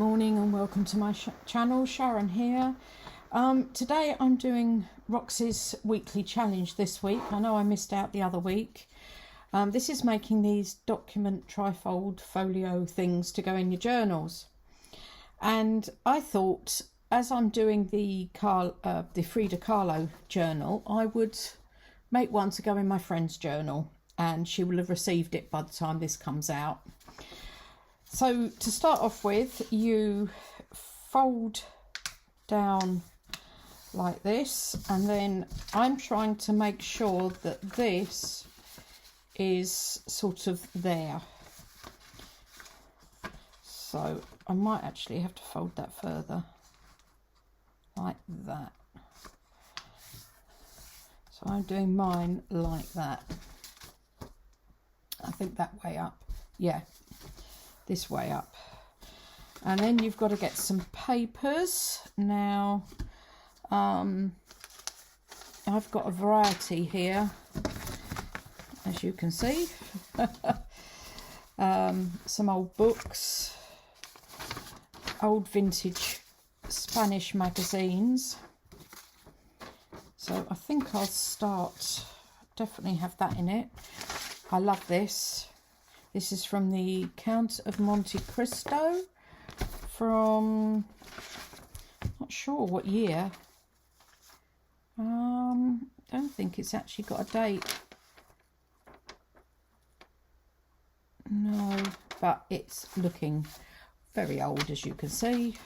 morning and welcome to my channel. Sharon here. Today I'm doing Roxy's weekly challenge this week. I know I missed out the other week. This is making these document trifold folio things to go in your journals. And I thought, as I'm doing the Frida Kahlo journal, I would make one to go in my friend's journal, and she will have received it by the time this comes out. So to start off with, you fold down like this, and then I'm trying to make sure that this is sort of there. So I might actually have to fold that further, like that. So I'm doing mine like that. I think that way up, yeah, this way up. And then you've got to get some papers. Now I've got a variety here, as you can see. Some old books, old vintage Spanish magazines. So I think I'll start, definitely have that in it. I love this. This is from the Count of Monte Cristo from, not sure what year. Don't think it's actually got a date. No, but it's looking very old, as you can see.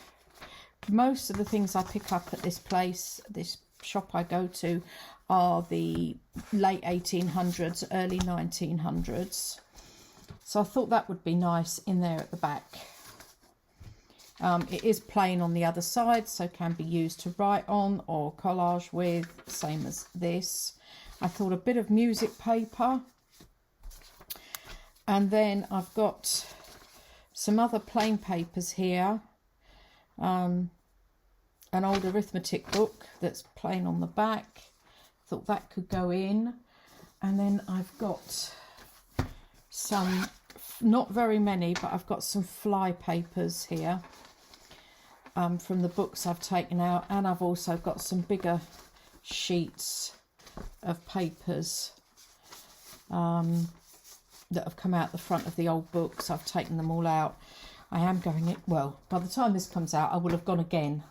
Most of the things I pick up at this place, this shop I go to, are the late 1800s, early 1900s. So I thought that would be nice in there at the back. It is plain on the other side, so can be used to write on or collage with, same as this. I thought a bit of music paper. And then I've got some other plain papers here. An old arithmetic book that's plain on the back. Thought that could go in. And then I've got some, not very many, but I've got some fly papers here from the books I've taken out, and I've also got some bigger sheets of papers that have come out the front of the old books. I've taken them all out. I am going it, well, by the time this comes out I will have gone again,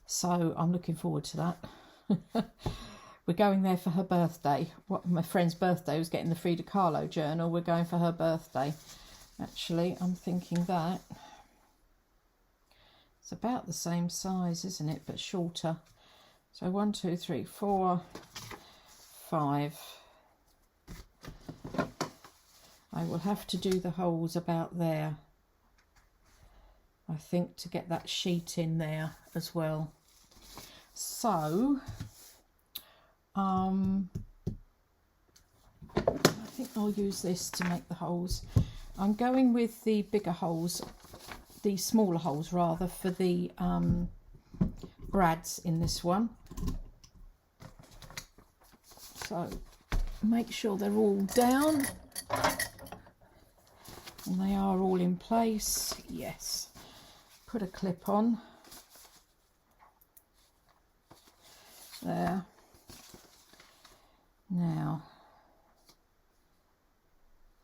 so I'm looking forward to that. We're going there for her birthday. My friend's birthday was getting the Frida Kahlo journal. We're going for her birthday. Actually, I'm thinking that it's about the same size, isn't it? But shorter. So 1, 2, 3, 4, 5. I will have to do the holes about there, I think, to get that sheet in there as well. So I think I'll use this to make the holes. I'm going with the bigger holes, the smaller holes rather, for the brads in this one. So make sure they're all down, and they are all in place. Yes, put a clip on there. Now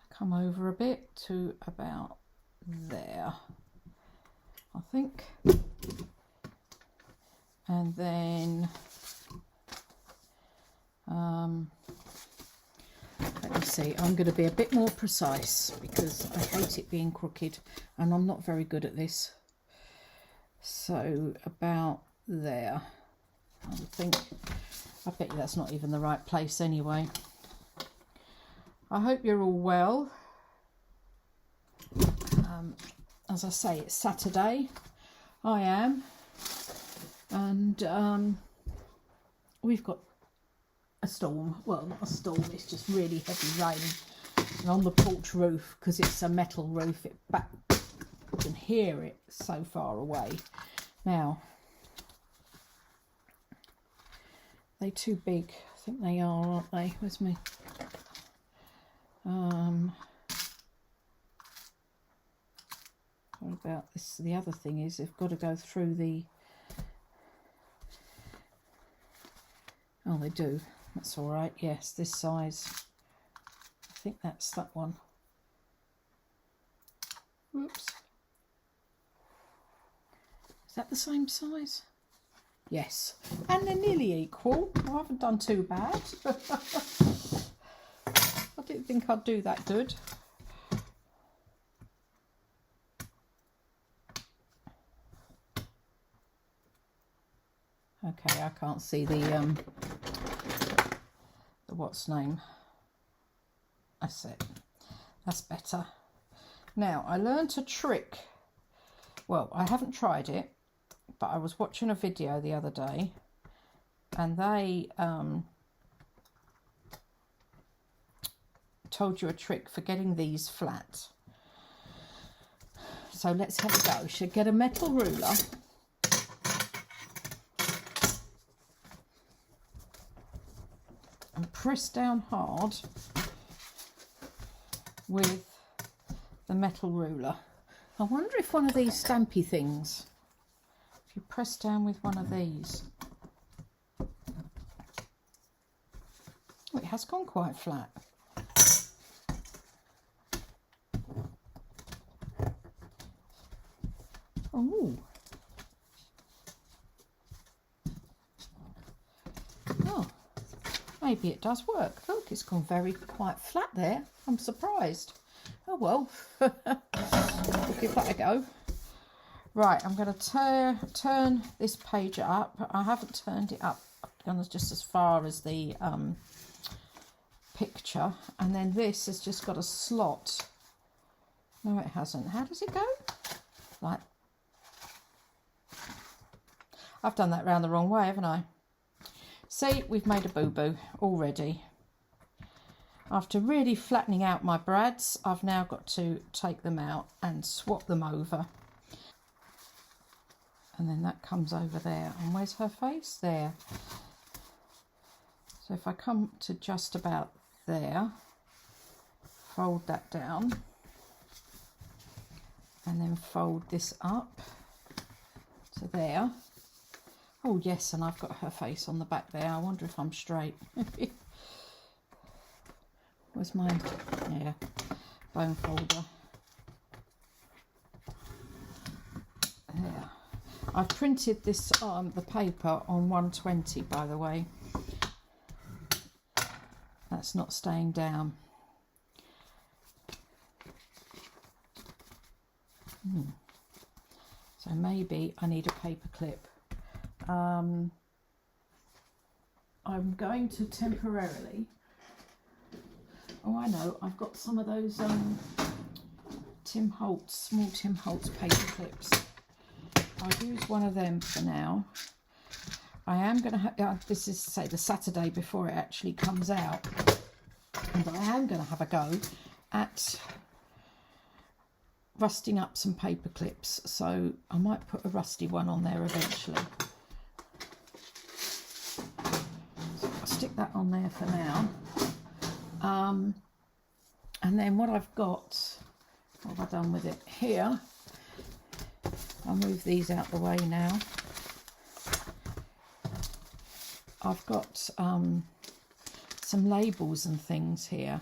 come over a bit to about there, I think, and then let me see, I'm going to be a bit more precise because I hate it being crooked and I'm not very good at this. So about there, I think. I bet you that's not even the right place anyway. I hope you're all well. As I say, it's Saturday. I am. And we've got a storm. Well, not a storm, it's just really heavy rain. And on the porch roof, because it's a metal roof, you can hear it so far away. Now, they're too big. I think they are, aren't they? Where's me? What about this? The other thing is they've got to go through the... Oh, they do. That's all right. Yes, this size. I think that's that one. Whoops. Is that the same size? Yes. And they're nearly equal. I haven't done too bad. I didn't think I'd do that good. Okay, I can't see the what's name. That's it. That's better. Now, I learned a trick. Well, I haven't tried it, but I was watching a video the other day, and they told you a trick for getting these flat. So let's have a go. You should get a metal ruler. And press down hard with the metal ruler. I wonder if one of these stampy things, if you press down with one of these, oh, it has gone quite flat. Oh. Oh. Maybe it does work. Look, it's gone quite flat there. I'm surprised. Oh well, we'll give that a go. Right, I'm going to turn this page up. I haven't turned it up. I've gone just as far as the picture, and then this has just got a slot. No, it hasn't. How does it go? Like, I've done that round the wrong way, haven't I? See, we've made a boo-boo already. After really flattening out my brads, I've now got to take them out and swap them over. And then that comes over there. And where's her face? There. So if I come to just about there, fold that down, and then fold this up to there. Oh yes, and I've got her face on the back there. I wonder if I'm straight. Where's my, yeah, bone folder? There. I've printed this on the paper on 120, by the way. That's not staying down. So maybe I need a paper clip. I'm going to temporarily, oh I know, I've got some of those small Tim Holtz paper clips. I'll use one of them for now. I am going to have, this is say the Saturday before it actually comes out, and I am going to have a go at rusting up some paper clips, so I might put a rusty one on there eventually. Stick that on there for now, and then what I've got, what have I done with it here? I'll move these out the way now. I've got some labels and things here,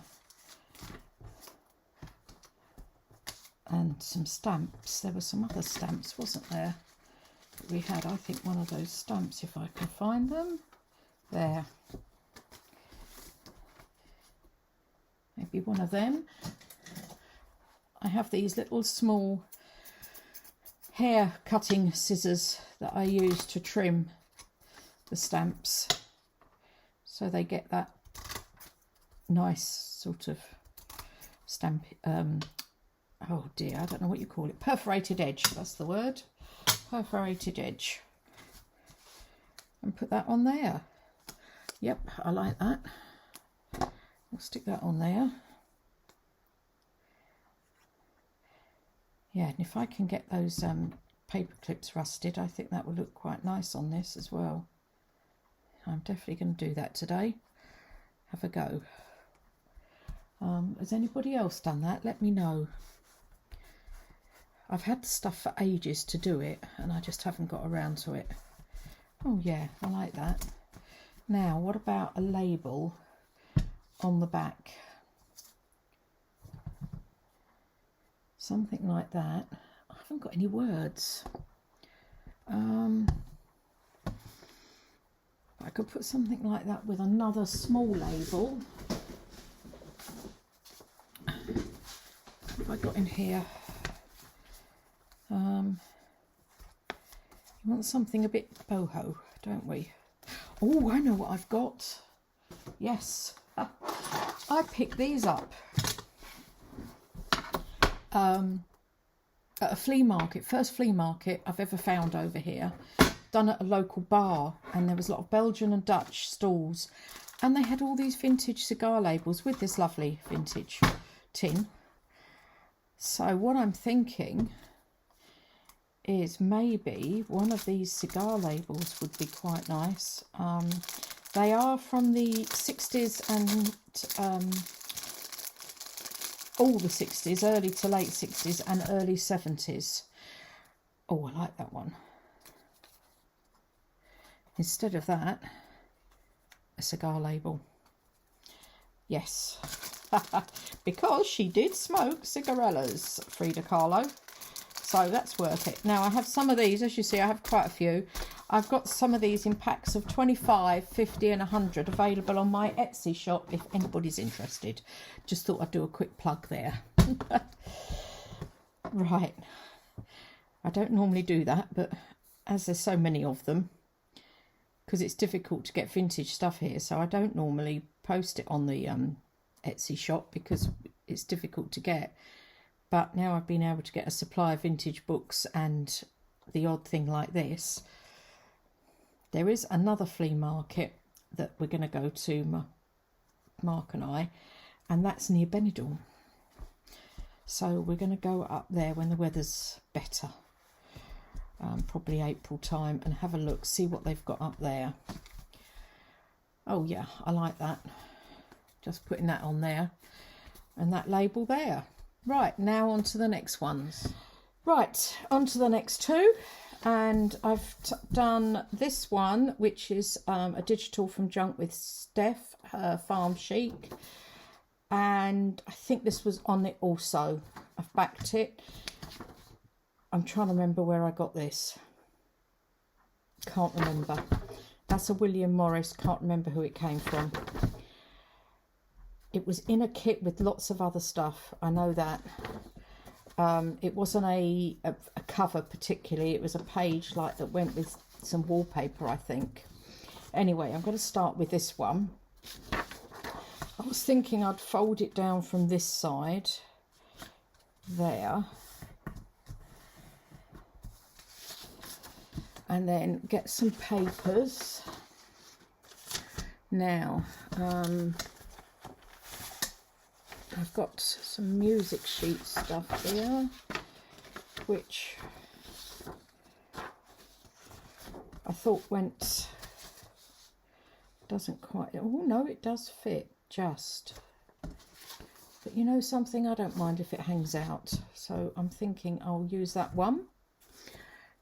and some stamps. There were some other stamps, wasn't there, that we had? I think one of those stamps, if I can find them. There. Maybe one of them. I have these little small hair cutting scissors that I use to trim the stamps, so they get that nice sort of stamp, oh dear, I don't know what you call it, perforated edge, that's the word, perforated edge, and put that on there. Yep, I like that. I'll stick that on there. Yeah, and if I can get those paper clips rusted, I think that will look quite nice on this as well. I'm definitely going to do that today. Have a go. Has anybody else done that? Let me know. I've had the stuff for ages to do it and I just haven't got around to it. Oh yeah, I like that. Now, what about a label on the back? Something like that. I haven't got any words. I could put something like that with another small label. What have I got in here? We want something a bit boho, don't we? Oh, I know what I've got. Yes, I picked these up at a flea market, first flea market I've ever found over here, done at a local bar, and there was a lot of Belgian and Dutch stalls, and they had all these vintage cigar labels with this lovely vintage tin. So what I'm thinking is maybe one of these cigar labels would be quite nice. They are from the 60s and all the 60s, early to late 60s and early 70s. Oh, I like that one. Instead of that, a cigar label. Yes, because she did smoke cigarellas, Frida Kahlo. So that's worth it. Now I have some of these, as you see, I have quite a few. I've got some of these in packs of 25, 50 and 100 available on my Etsy shop if anybody's interested. Just thought I'd do a quick plug there. Right. I don't normally do that, but as there's so many of them, because it's difficult to get vintage stuff here, so I don't normally post it on the Etsy shop because it's difficult to get. But now I've been able to get a supply of vintage books and the odd thing like this. There is another flea market that we're going to go to, Mark and I, and that's near Benidorm. So we're going to go up there when the weather's better, probably April time, and have a look, see what they've got up there. Oh yeah, I like that. Just putting that on there and that label there. Right, now on to the next ones. Right, on to the next two. And I've done this one, which is a digital from Junk with Steph, Farm Chic. And I think this was on it also. I've backed it. I'm trying to remember where I got this. Can't remember. That's a William Morris. Can't remember who it came from. It was in a kit with lots of other stuff. I know that. It wasn't a cover particularly. It was a page like that went with some wallpaper, I think. Anyway, I'm going to start with this one. I was thinking I'd fold it down from this side there. And then get some papers. Now, I've got some music sheet stuff here, which I thought doesn't quite, oh no, it does fit just. But you know something, I don't mind if it hangs out. So I'm thinking I'll use that one.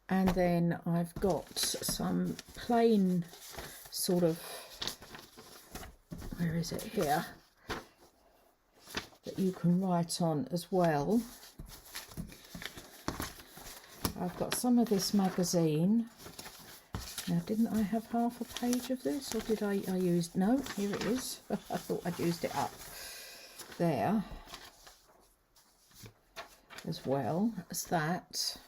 And then I've got some plain sort of, where is it here? That you can write on as well. I've got some of this magazine. Now, didn't I have half a page of this, or did I used, no, here it is. I thought I'd used it up there as well as that.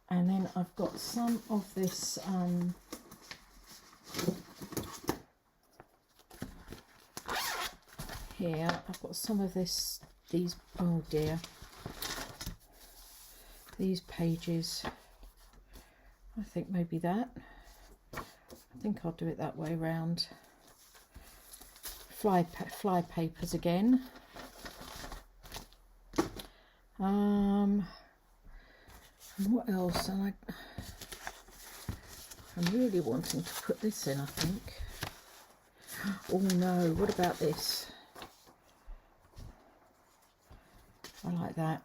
And then I've got some of this here. I've got some of these, oh dear, these pages. I think maybe that. I think I'll do it that way round. Fly papers again. And what else? I'm really wanting to put this in, I think. Oh no, what about this? I like that.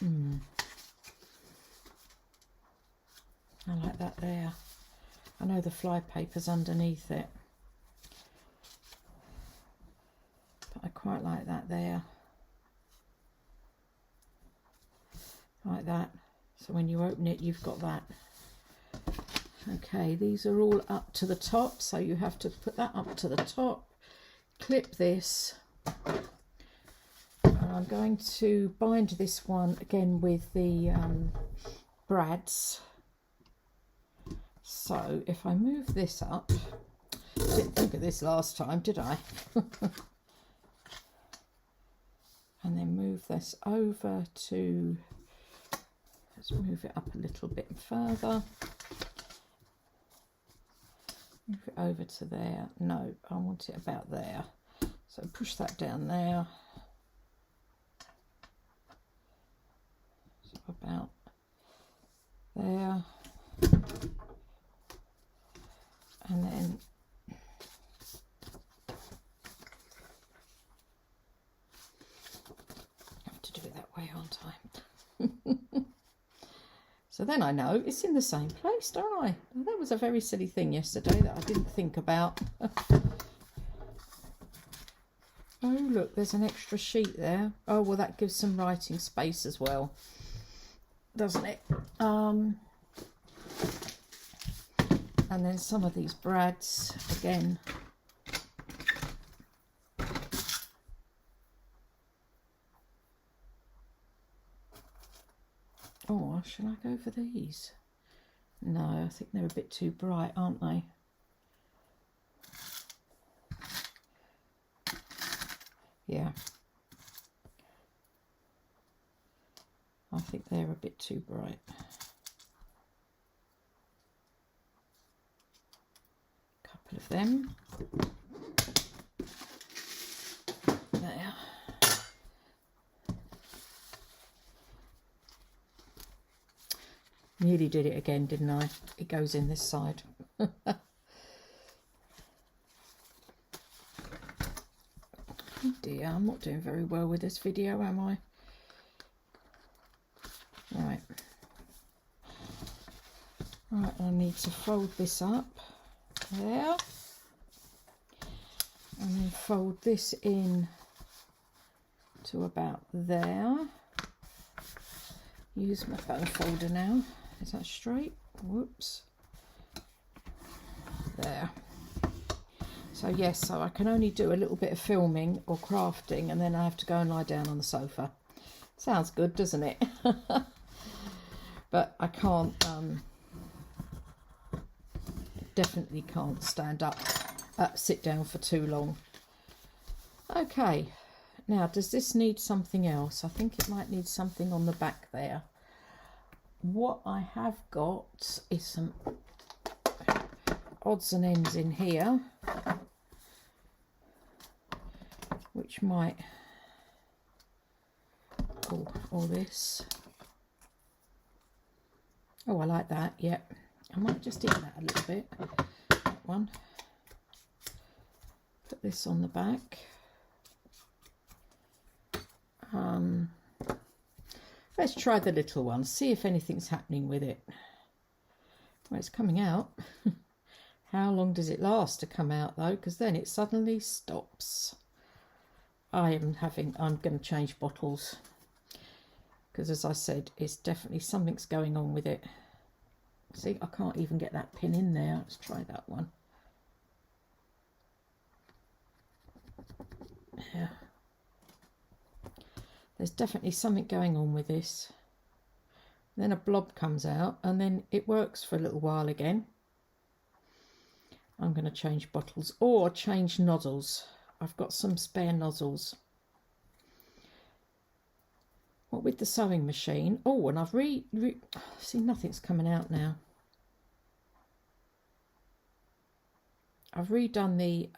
I like that there. I know the fly paper's underneath it, but I quite like that there. Like that. So when you open it, you've got that. Okay, these are all up to the top, so you have to put that up to the top, clip this, and I'm going to bind this one again with the brads. So if I move this up, I didn't think of this last time, did I? And then move this over to, let's move it up a little bit further. Move it over to there. No, I want it about there. So push that down there. So about there. And then I have to do it that way, aren't I? So then I know it's in the same place, don't I? That was a very silly thing yesterday that I didn't think about. Oh, look, there's an extra sheet there. Oh, well, that gives some writing space as well, doesn't it? And then some of these brads, again. Oh, shall I go for these? No, I think they're a bit too bright, aren't they? Yeah. I think they're a bit too bright. Couple of them. There. Nearly did it again, didn't I? It goes in this side. Oh dear, I'm not doing very well with this video, am I? Right. Right, I need to fold this up. There. And then fold this in to about there. Use my bone folder now. Is that straight? Whoops. There. So yes, so I can only do a little bit of filming or crafting and then I have to go and lie down on the sofa. Sounds good, doesn't it? But I can't, definitely can't stand up, sit down for too long. Okay, now does this need something else? I think it might need something on the back there. What I have got is some odds and ends in here, which might, all this. Oh, I like that. Yep, I might just eat that a little bit. That one. Put this on the back. Let's try the little one, see if anything's happening with it. Well, it's coming out. How long does it last to come out though? Because then it suddenly stops. I'm going to change bottles. Because as I said, it's definitely something's going on with it. See, I can't even get that pin in there. Let's try that one. Yeah. There's definitely something going on with this. Then a blob comes out and then it works for a little while again. I'm going to change bottles or change nozzles. I've got some spare nozzles. What with the sewing machine? Oh, and I've see, nothing's coming out now. I've redone the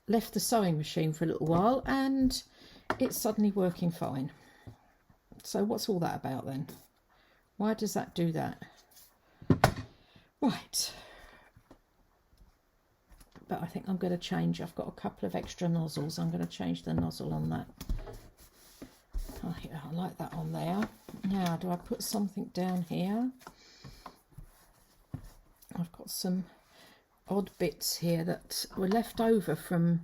left the sewing machine for a little while and it's suddenly working fine. So what's all that about then? Why does that do that? Right. But I think I'm going to change. I've got a couple of extra nozzles. I'm going to change the nozzle on that. Oh, yeah. I like that on there. Now, do I put something down here? I've got some odd bits here that were left over from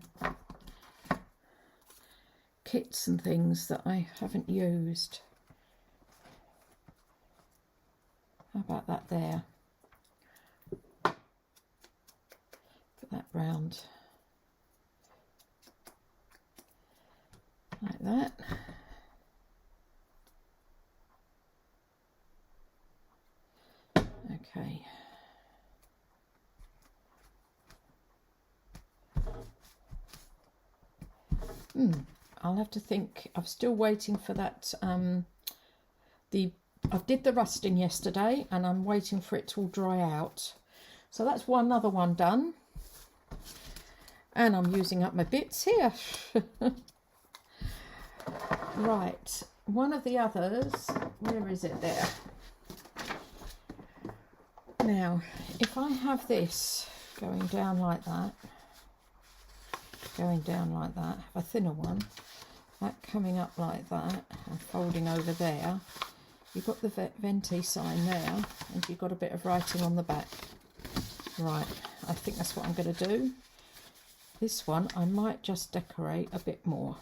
kits and things that I haven't used. How about that there? Put that round like that. Okay. I'll have to think. I'm still waiting for that. I did the rusting yesterday, and I'm waiting for it to all dry out. So that's one other one done. And I'm using up my bits here. Right, one of the others. Where is it there? Now, if I have this going down like that, have a thinner one, that coming up like that and folding over there, you've got the venti sign there, and you've got a bit of writing on the back. Right, I think that's what I'm going to do. This one I might just decorate a bit more.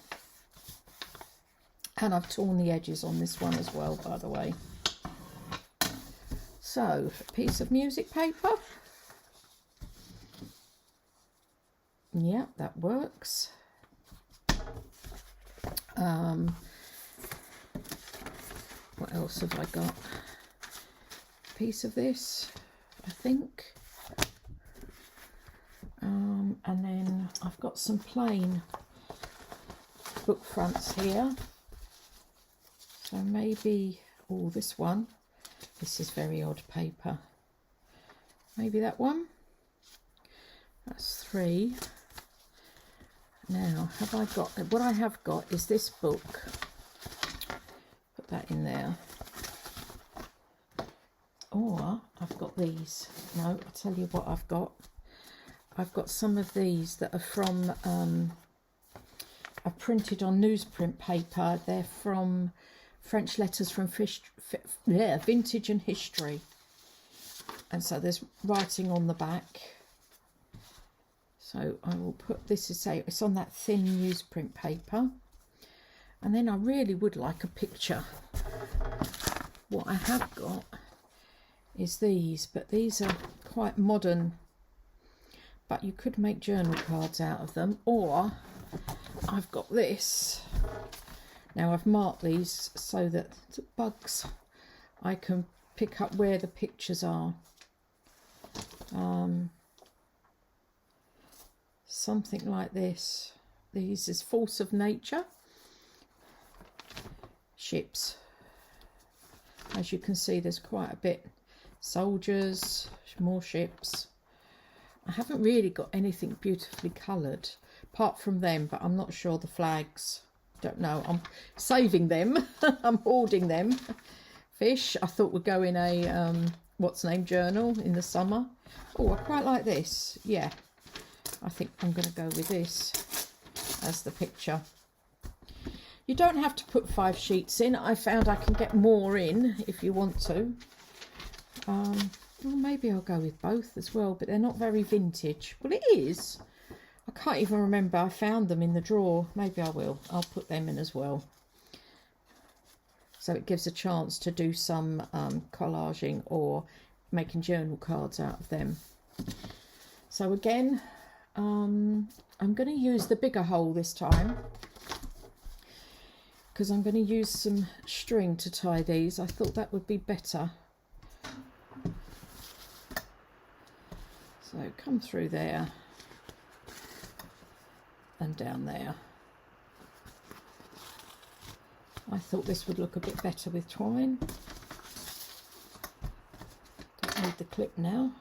And I've torn the edges on this one as well, by the way. So, a piece of music paper. Yeah, that works. What else have I got? A piece of this, I think. And then I've got some plain book fronts here. So maybe, oh, this one. This is very odd paper. Maybe that one. That's 3. Now, have I got, what I have got is this book. Put that in there. Or I've got these. No, I'll tell you what I've got. I've got some of these that are from, are printed on newsprint paper. They're from French Letters from Vintage and History. And so there's writing on the back. So I will put this, it's on that thin newsprint paper. And then I really would like a picture. What I have got is these, but these are quite modern. But you could make journal cards out of them. Or I've got this. Now I've marked these so that bugs, I can pick up where the pictures are. Something like this. These is Force of Nature. Ships. As you can see, there's quite a bit. Soldiers, more ships. I haven't really got anything beautifully coloured apart from them, but I'm not sure the flags. Don't know. I'm saving them. I'm hoarding them. Fish, I thought would go in a what's name journal in the summer. Oh, I quite like this. Yeah, I think I'm going to go with this as the picture. You don't have to put 5 sheets in. I found I can get more in if you want to. Well, maybe I'll go with both as well, but they're not very vintage. Well, it is. I can't even remember. I found them in the drawer. Maybe I will. I'll put them in as well. So it gives a chance to do some collaging or making journal cards out of them. So again, I'm going to use the bigger hole this time, because I'm going to use some string to tie these. I thought that would be better. So come through there and down there. I thought this would look a bit better with twine. Don't need the clip now.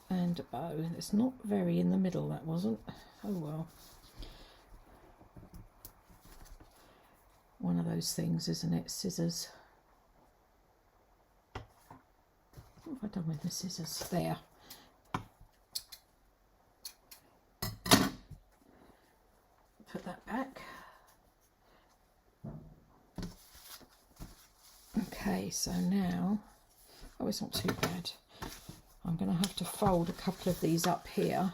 And a bow. It's not very in the middle, that wasn't. Oh well. One of those things, isn't it? Scissors. What have I done with the scissors? There. that back. Okay, so now, oh, it's not too bad. I'm going to have to fold a couple of these up here.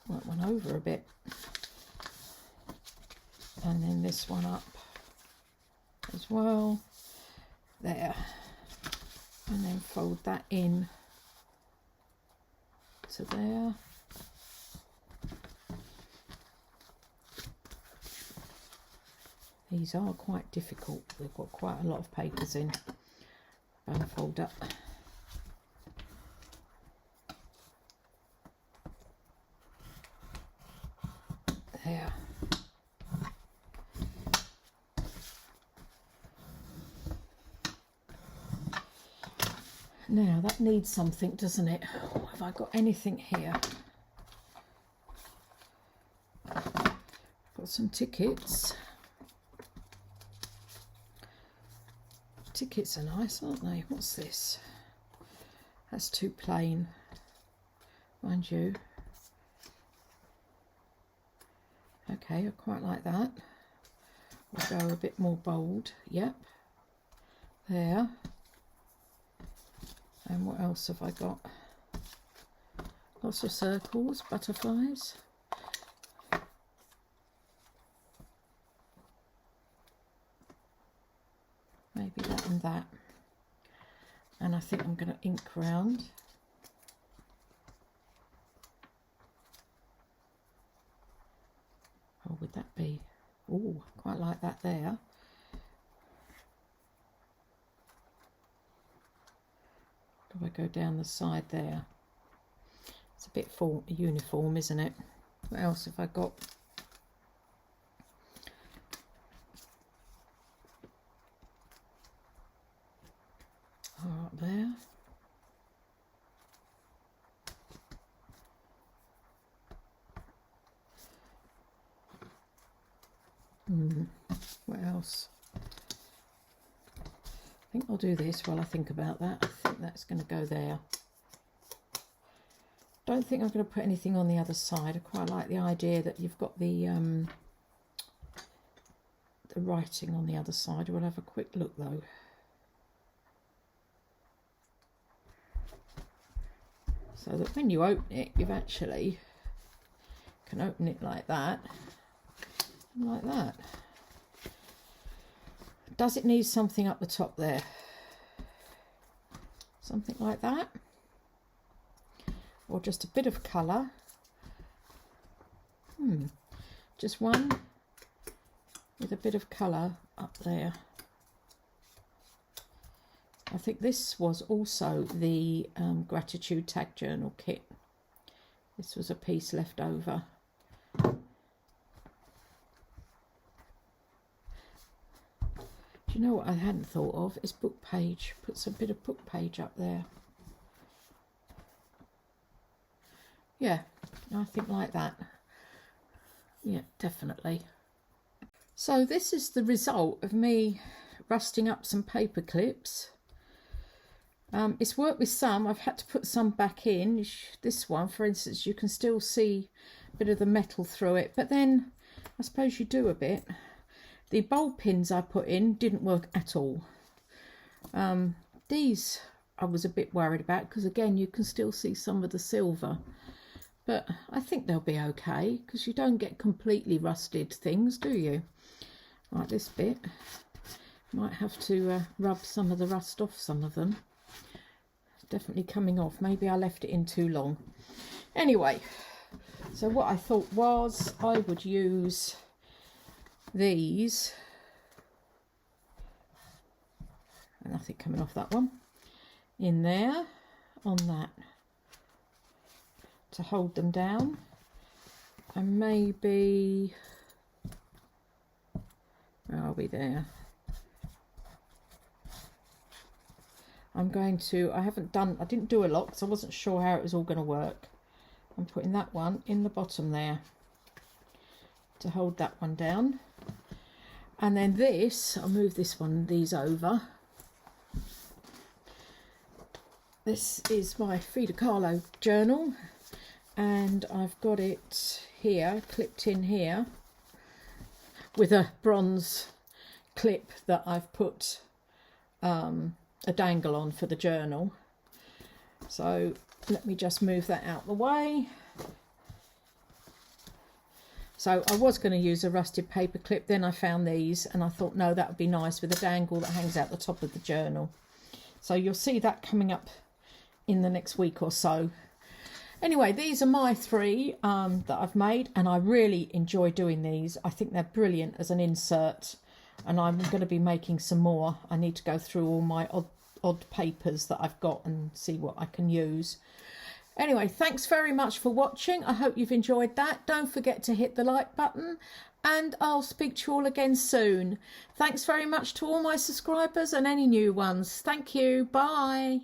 That one over a bit. And then this one up as well. There. And then fold that in to there. These are quite difficult. They've got quite a lot of papers in. And fold up. There. Now that needs something, doesn't it? Have I got anything here? Got some tickets. Tickets are nice, aren't they? What's this? That's too plain, mind you. Okay, I quite like that. We'll go a bit more bold. Yep. There. And what else have I got? Lots of circles, butterflies. Maybe that and that. And I think I'm going to ink round. What would that be? Oh, quite like that there. Do I go down the side there? It's a bit uniform, isn't it? What else have I got? All right, there. What else? I think I'll do this while I think about that. I think that's going to go there. Don't think I'm going to put anything on the other side. I quite like the idea that you've got the writing on the other side. We'll have a quick look though. So that when you open it, you've actually can open it like that and like that. Does it need something up the top there? Something like that? Or just a bit of colour? Just one with a bit of colour up there. I think this was also the gratitude tag journal kit. This was a piece left over. Do you know what I hadn't thought of? Is book page. Put some bit of book page up there. Yeah, I think like that. Yeah, definitely. So this is the result of me rusting up some paper clips. It's worked with some. I've had to put some back in. This one, for instance, you can still see a bit of the metal through it, but then I suppose you do a bit. The bulb pins I put in didn't work at all. These I was a bit worried about because again you can still see some of the silver, but I think they'll be okay because you don't get completely rusted things, do you? Like this bit, might have to rub some of the rust off some of them. It's definitely coming off. Maybe I left it in too long. Anyway, so what I thought was I would use these, and nothing coming off that one, in there on that to hold them down, and maybe, where are we there? I'm going to, I didn't do a lot because I wasn't sure how it was all going to work. I'm putting that one in the bottom there to hold that one down. And then this, I'll move these over. This is my Frida Kahlo journal, and I've got it here, clipped in here, with a bronze clip that I've put a dangle on for the journal. So let me just move that out the way. So I was going to use a rusted paper clip, then I found these and I thought, no, that would be nice with a dangle that hangs out the top of the journal. So you'll see that coming up in the next week or so. Anyway, these are my 3 that I've made, and I really enjoy doing these. I think they're brilliant as an insert, and I'm going to be making some more. I need to go through all my odd papers that I've got and see what I can use. Anyway, thanks very much for watching. I hope you've enjoyed that. Don't forget to hit the like button, and I'll speak to you all again soon. Thanks very much to all my subscribers and any new ones. Thank you. Bye.